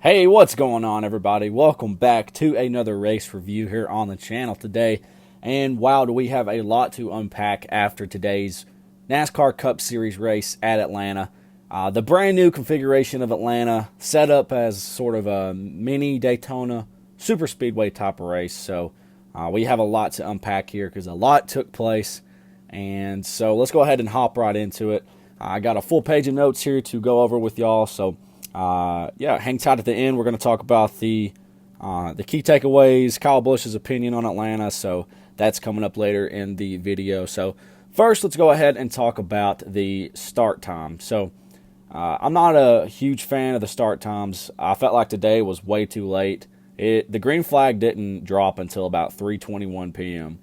Hey, what's going on, everybody? Welcome back to another race review here on the channel today. And wow, do we have a lot to unpack after today's NASCAR Cup Series race at Atlanta. The brand new configuration of Atlanta, set up as sort of a mini Daytona super speedway type of race. So we have a lot to unpack here because a lot took place. And so let's go ahead and hop right into it. I got a full page of notes here to go over with y'all. So hang tight at the end. We're going to talk about the key takeaways, Kyle Busch's opinion on Atlanta. So that's coming up later in the video. So first, let's go ahead and talk about the start time. So I'm not a huge fan of the start times. I felt like today was way too late. The green flag didn't drop until about 3:21 p.m.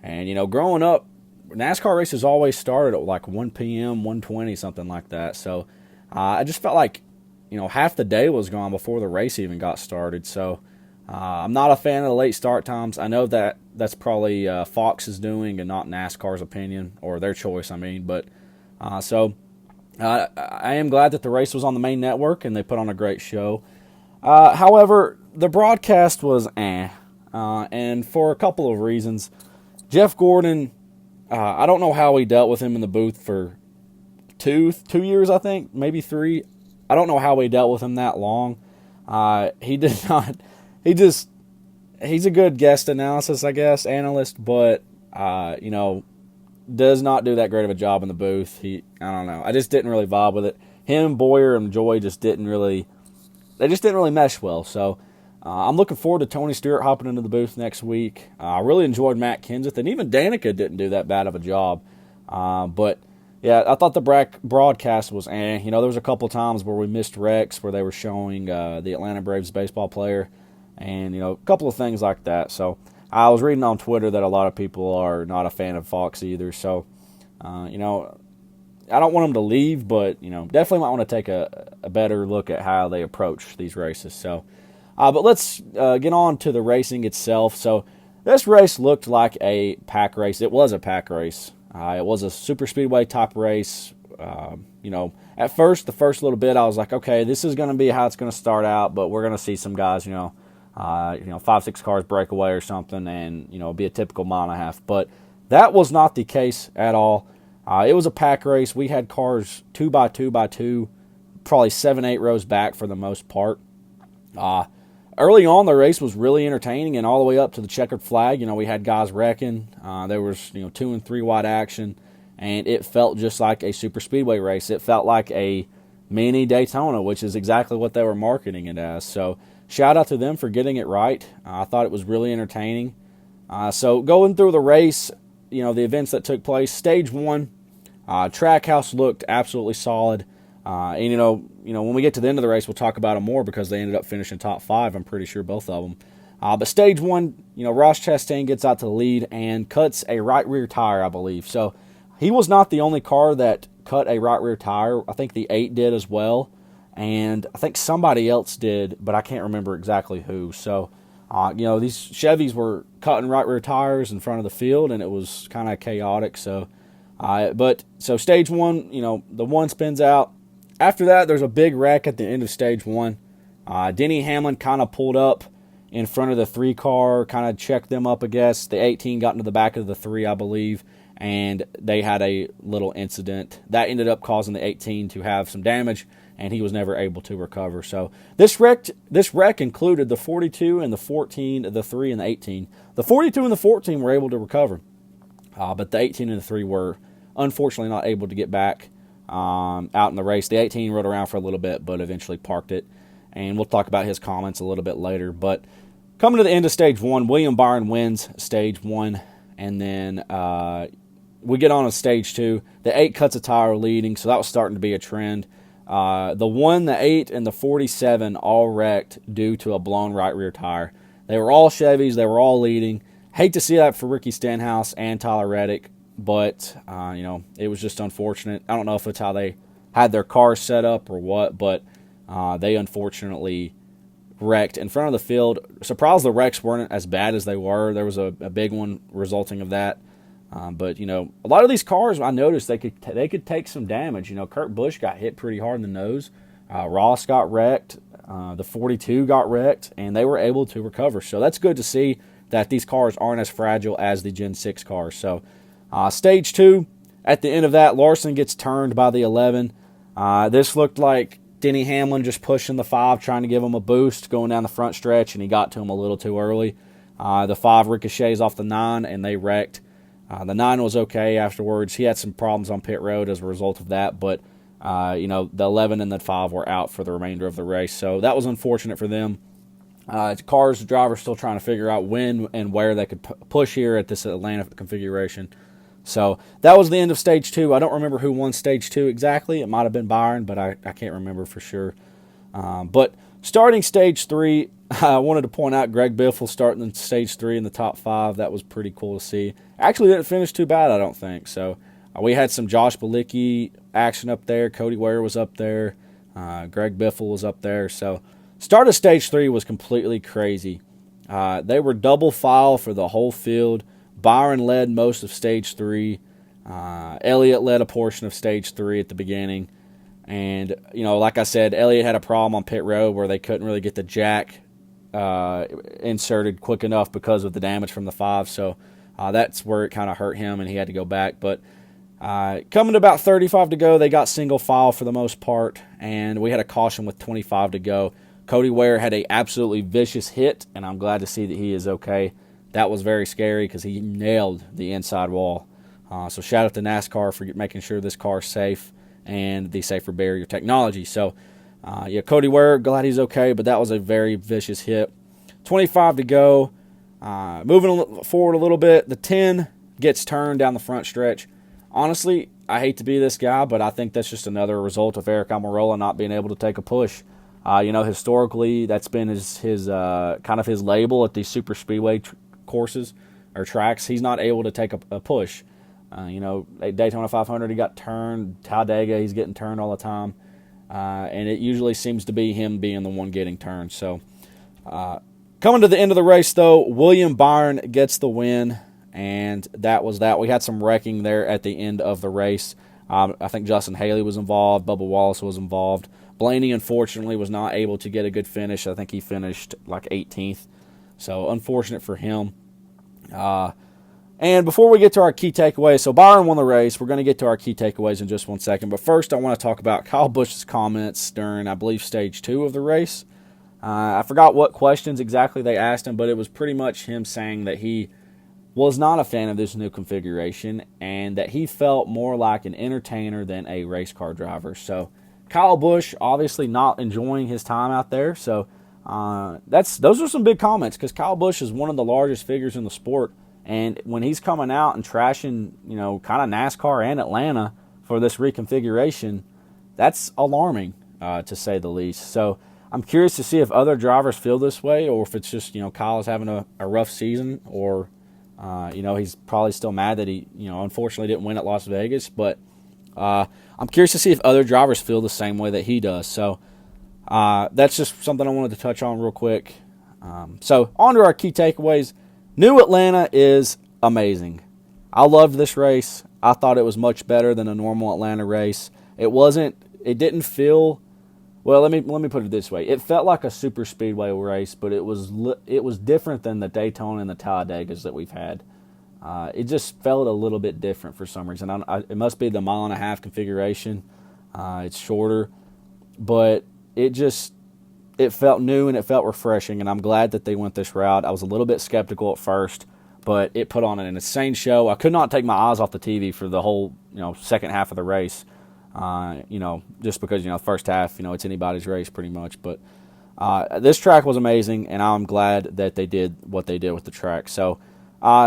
And, you know, growing up, NASCAR races always started at like 1 p.m., 1:20, something like that. So I just felt like, you know, half the day was gone before the race even got started. So I'm not a fan of the late start times. I know that that's probably Fox's doing and not NASCAR's opinion, or their choice, I mean. But I am glad that the race was on the main network and they put on a great show. However, the broadcast was and for a couple of reasons. Jeff Gordon, I don't know how he dealt with him in the booth for two years, I think, maybe 3. I don't know how he dealt with him that long. He did not. He's a good guest analyst, but does not do that great of a job in the booth. I don't know. I just didn't really vibe with it. Him, Boyer, and Joy just didn't really mesh well. So I'm looking forward to Tony Stewart hopping into the booth next week. I really enjoyed Matt Kenseth, and even Danica didn't do that bad of a job. But yeah, I thought the broadcast was there was a couple times where we missed wrecks where they were showing the Atlanta Braves baseball player and, a couple of things like that. So I was reading on Twitter that a lot of people are not a fan of Fox either. So, I don't want them to leave, but, definitely might want to take a better look at how they approach these races. So, but let's get on to the racing itself. So this race looked like a pack race. It was a pack race. It was a super speedway type race. At first, the first little bit, I was like, okay, this is going to be how it's going to start out, but we're going to see some guys, 5-6 cars break away or something, and, be a typical mile and a half. But that was not the case at all. It was a pack race. We had cars 2 by 2 by 2, probably 7-8 rows back for the most part. Early on, the race was really entertaining, and all the way up to the checkered flag, we had guys wrecking. There was, 2 and 3 wide action, and it felt just like a super speedway race. It felt like a mini Daytona, which is exactly what they were marketing it as. So shout out to them for getting it right. I thought it was really entertaining. So going through the race, the events that took place, stage 1, Trackhouse looked absolutely solid. When we get to the end of the race, we'll talk about them more because they ended up finishing top 5, I'm pretty sure, both of them. But stage 1, Ross Chastain gets out to the lead and cuts a right rear tire, I believe. So he was not the only car that cut a right rear tire. I think the 8 did as well. And I think somebody else did, but I can't remember exactly who. So, these Chevys were cutting right rear tires in front of the field, and it was kind of chaotic. So, so stage 1, the 1 spins out. After that, there's a big wreck at the end of stage 1. Denny Hamlin kind of pulled up in front of the 3 car, kind of checked them up, I guess. The 18 got into the back of the 3, I believe, and they had a little incident. That ended up causing the 18 to have some damage, and he was never able to recover. So this wreck included the 42 and the 14, the 3 and the 18. The 42 and the 14 were able to recover, but the 18 and the 3 were unfortunately not able to get back out in the race. The 18 rode around for a little bit, but eventually parked it. And we'll talk about his comments a little bit later. But coming to the end of stage 1, William Byron wins stage 1. And then we get on to stage 2. The 8 cuts a tire leading, so that was starting to be a trend. The 1, the 8, and the 47 all wrecked due to a blown right rear tire. They were all Chevys. They were all leading. Hate to see that for Ricky Stenhouse and Tyler Reddick. But, it was just unfortunate. I don't know if it's how they had their cars set up or what, but they unfortunately wrecked in front of the field. Surprised the wrecks weren't as bad as they were. There was a big one resulting of that. But, a lot of these cars, I noticed they could take some damage. Kurt Busch got hit pretty hard in the nose. Ross got wrecked. The 42 got wrecked, and they were able to recover. So that's good to see that these cars aren't as fragile as the Gen 6 cars. So Stage 2, at the end of that, Larson gets turned by the 11. This looked like Denny Hamlin just pushing the 5, trying to give him a boost going down the front stretch, and he got to him a little too early. The 5 ricochets off the 9, and they wrecked. The 9 was okay afterwards. He had some problems on pit road as a result of that, but the 11 and the 5 were out for the remainder of the race, so that was unfortunate for them. The drivers still trying to figure out when and where they could push here at this Atlanta configuration. So that was the end of Stage 2. I don't remember who won Stage 2 exactly. It might have been Byron, but I can't remember for sure. But starting Stage 3, I wanted to point out Greg Biffle starting in Stage 3 in the top 5. That was pretty cool to see. Actually didn't finish too bad, I don't think. So we had some Josh Bilicki action up there. Cody Ware was up there. Greg Biffle was up there. So start of Stage 3 was completely crazy. They were double file for the whole field. Byron led most of Stage 3. Elliott led a portion of Stage 3 at the beginning. And, like I said, Elliott had a problem on pit road where they couldn't really get the jack inserted quick enough because of the damage from the 5. So that's where it kind of hurt him, and he had to go back. But coming to about 35 to go, they got single file for the most part, and we had a caution with 25 to go. Cody Ware had a absolutely vicious hit, and I'm glad to see that he is okay. That was very scary because he nailed the inside wall. So shout out to NASCAR for making sure this car is safe and the safer barrier technology. So, Cody Ware, glad he's okay, but that was a very vicious hit. 25 to go. Moving forward a little bit, the 10 gets turned down the front stretch. Honestly, I hate to be this guy, but I think that's just another result of Eric Almirola not being able to take a push. Historically, that's been his kind of his label at these super speedway courses or tracks. He's not able to take a push. At Daytona 500, he got turned. Talladega, he's getting turned all the time. And it usually seems to be him being the one getting turned. So, coming to the end of the race, though, William Byron gets the win, and that was that. We had some wrecking there at the end of the race. I think Justin Haley was involved. Bubba Wallace was involved. Blaney, unfortunately, was not able to get a good finish. I think he finished like 18th. So, unfortunate for him. And before we get to our key takeaways, so Byron won the race. We're going to get to our key takeaways in just one second. But first, I want to talk about Kyle Busch's comments during, I believe, Stage 2 of the race. I forgot what questions exactly they asked him, but it was pretty much him saying that he was not a fan of this new configuration and that he felt more like an entertainer than a race car driver. So Kyle Busch obviously not enjoying his time out there. So those are some big comments because Kyle Busch is one of the largest figures in the sport. And when he's coming out and trashing, kind of NASCAR and Atlanta for this reconfiguration, that's alarming, to say the least. So I'm curious to see if other drivers feel this way or if it's just, Kyle is having a rough season or, he's probably still mad that he, unfortunately didn't win at Las Vegas. But I'm curious to see if other drivers feel the same way that he does. So that's just something I wanted to touch on real quick. So on to our key takeaways. New Atlanta is amazing. I loved this race. I thought it was much better than a normal Atlanta race. It didn't feel, well, let me put it this way. It felt like a super speedway race, but it was different than the Daytona and the Talladegas that we've had. It just felt a little bit different for some reason. It must be the 1.5 mile configuration. It's shorter, but it felt new and it felt refreshing, and I'm glad that they went this route. I was a little bit skeptical at first, but it put on an insane show. I could not take my eyes off the TV for the whole, second half of the race, just because, first half, it's anybody's race pretty much. But this track was amazing, and I'm glad that they did what they did with the track. So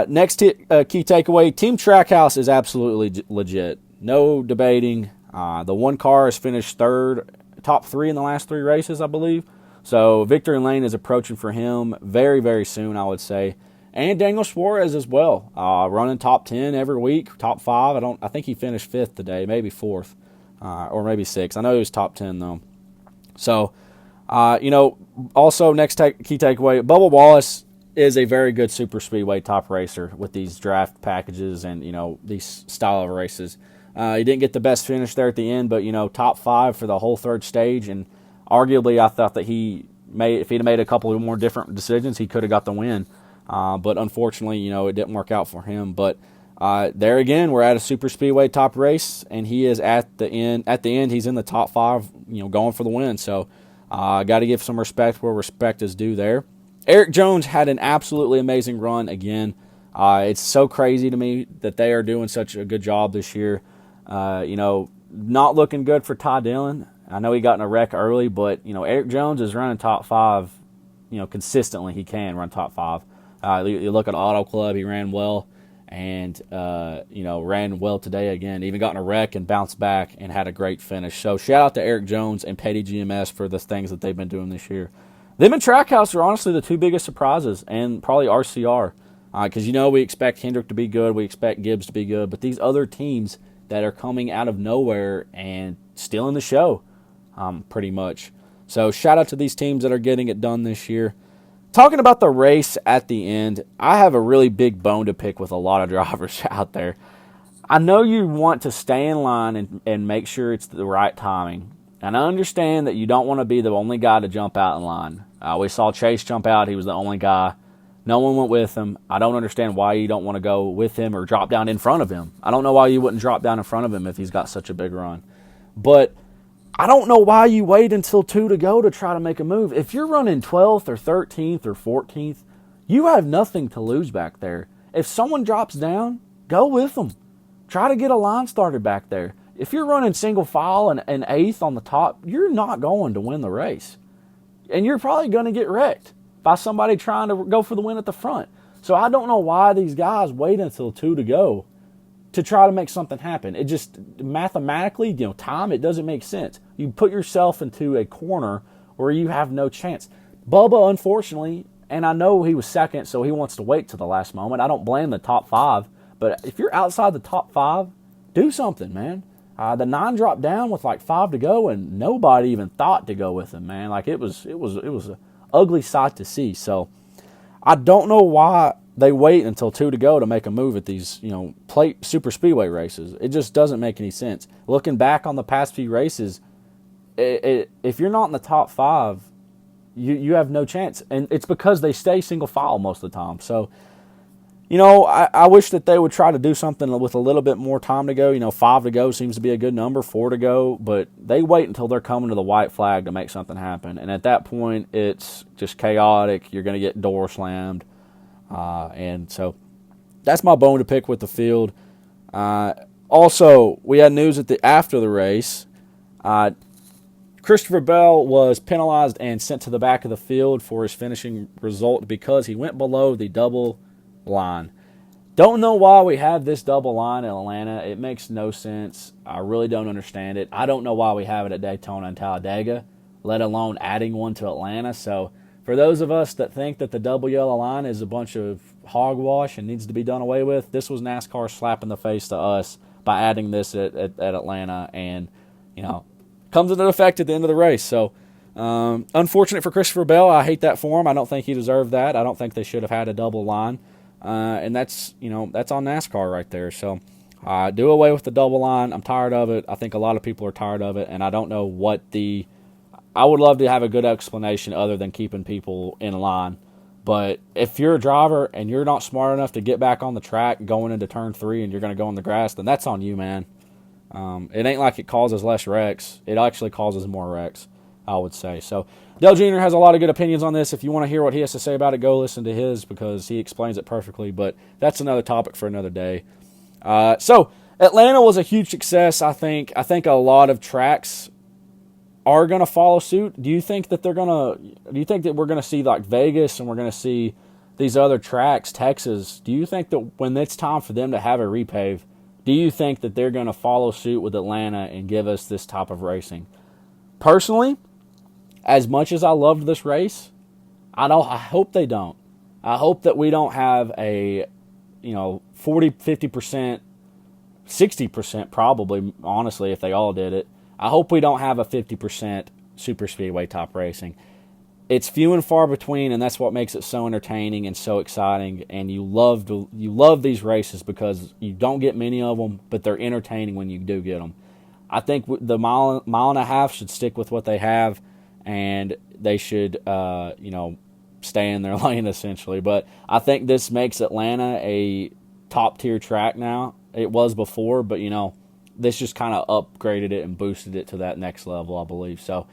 next key takeaway, Team Trackhouse is absolutely legit. No debating. The one car has finished third, top 3 in the last 3 races, I believe. So victory lane is approaching for him very, very soon, I would say. And Daniel Suarez as well, running top 10 every week, top 5. I think he finished 5th today, maybe 4th, or maybe 6th. I know he was top 10 though. So, also next key takeaway, Bubba Wallace is a very good super speedway top racer with these draft packages and these style of races. He didn't get the best finish there at the end, but top 5 for the whole third stage, and Arguably, I thought that if he'd made a couple of more different decisions, he could have got the win. But unfortunately, it didn't work out for him. But there again, we're at a super speedway top race, and he is at the end. At the end, he's in the top 5, going for the win. So got to give some respect where respect is due there. Eric Jones had an absolutely amazing run again. It's so crazy to me that they are doing such a good job this year. Not looking good for Ty Dillon. I know he got in a wreck early, but Eric Jones is running top 5. Consistently he can run top 5. You look at Auto Club, he ran well, and ran well today again. Even got in a wreck and bounced back and had a great finish. So shout out to Eric Jones and Petty GMS for the things that they've been doing this year. Them and Trackhouse are honestly the 2 biggest surprises, and probably RCR. Because we expect Hendrick to be good, we expect Gibbs to be good, but these other teams that are coming out of nowhere and stealing the show, pretty much. So shout out to these teams that are getting it done this year. Talking about the race at the end, I have a really big bone to pick with a lot of drivers out there. I know you want to stay in line and make sure it's the right timing. And I understand that you don't want to be the only guy to jump out in line. We saw Chase jump out. He was the only guy. No one went with him. I don't understand why you don't want to go with him or drop down in front of him. I don't know why you wouldn't drop down in front of him if he's got such a big run. But I don't know why you wait until 2 to go to try to make a move. If you're running 12th or 13th or 14th, you have nothing to lose back there. If someone drops down, go with them. Try to get a line started back there. If you're running single file and 8th on the top, you're not going to win the race. And you're probably going to get wrecked by somebody trying to go for the win at the front. So I don't know why these guys wait until 2 to go to try to make something happen. It just, mathematically, time, it doesn't make sense. You put yourself into a corner where you have no chance. Bubba, unfortunately, and I know he was second, so he wants to wait to the last moment. I don't blame the top 5, but if you're outside the top 5, do something, man. The 9 dropped down with like 5 to go, and nobody even thought to go with him, man. Like it was an ugly sight to see. So I don't know why they wait until 2 to go to make a move at these, plate super speedway races. It just doesn't make any sense. Looking back on the past few races, if you're not in the top 5, you have no chance, and it's because they stay single file most of the time. So, I wish that they would try to do something with a little bit more time to go. 5 to go seems to be a good number, 4 to go, but they wait until they're coming to the white flag to make something happen. And at that point, it's just chaotic. You're going to get door slammed. And so that's my bone to pick with the field. Also, we had news after the race. Christopher Bell was penalized and sent to the back of the field for his finishing result because he went below the double line. Don't know why we have this double line in Atlanta. It makes no sense. I really don't understand it. I don't know why we have it at Daytona and Talladega, let alone adding one to Atlanta. So for those of us that think that the double yellow line is a bunch of hogwash and needs to be done away with, this was NASCAR slapping the face to us by adding this at Atlanta, and comes into effect at the end of the race. So unfortunate for Christopher Bell. I hate that for him. I don't think he deserved that. I don't think they should have had a double line. And that's on NASCAR right there. So do away with the double line. I'm tired of it. I think a lot of people are tired of it, and I don't know I would love to have a good explanation other than keeping people in line. But if you're a driver and you're not smart enough to get back on the track going into turn 3 and you're going to go in the grass, then that's on you, man. It ain't like it causes less wrecks. It actually causes more wrecks, I would say. So Dale Jr. has a lot of good opinions on this. If you want to hear what he has to say about it, go listen to his because he explains it perfectly. But that's another topic for another day. So Atlanta was a huge success, I think. I think a lot of tracks are going to follow suit. Do you think that we're going to see like Vegas and we're going to see these other tracks, Texas? Do you think that when it's time for them to have a repave, do you think that they're going to follow suit with Atlanta and give us this type of racing? Personally, as much as I loved this race, I hope they don't. I hope that we don't have a 40, 50%, 60% probably, honestly, if they all did it. I hope we don't have a 50% super speedway top racing. It's few and far between, and that's what makes it so entertaining and so exciting. And you love these races because you don't get many of them, but they're entertaining when you do get them. I think the mile and a half should stick with what they have, and they should, stay in their lane essentially. But I think this makes Atlanta a top tier track now. It was before, but this just kind of upgraded it and boosted it to that next level, I believe. So,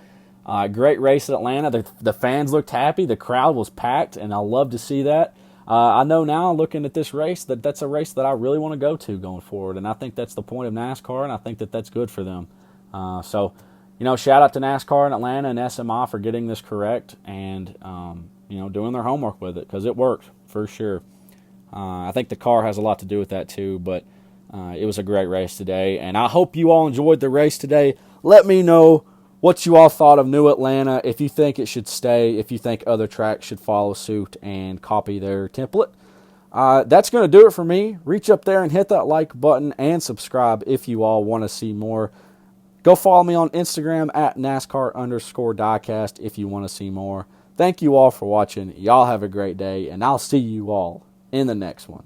great race at Atlanta. The fans looked happy. The crowd was packed, and I love to see that. I know now, looking at this race, that's a race that I really want to go to going forward, and I think that's the point of NASCAR, and I think that's good for them. So, shout out to NASCAR in Atlanta and SMI for getting this correct and, doing their homework with it, because it worked for sure. I think the car has a lot to do with that too, but it was a great race today, and I hope you all enjoyed the race today. Let me know what you all thought of New Atlanta, if you think it should stay, if you think other tracks should follow suit and copy their template. That's going to do it for me. Reach up there and hit that like button and subscribe if you all want to see more. Go follow me on Instagram at NASCAR_diecast if you want to see more. Thank you all for watching. Y'all have a great day, and I'll see you all in the next one.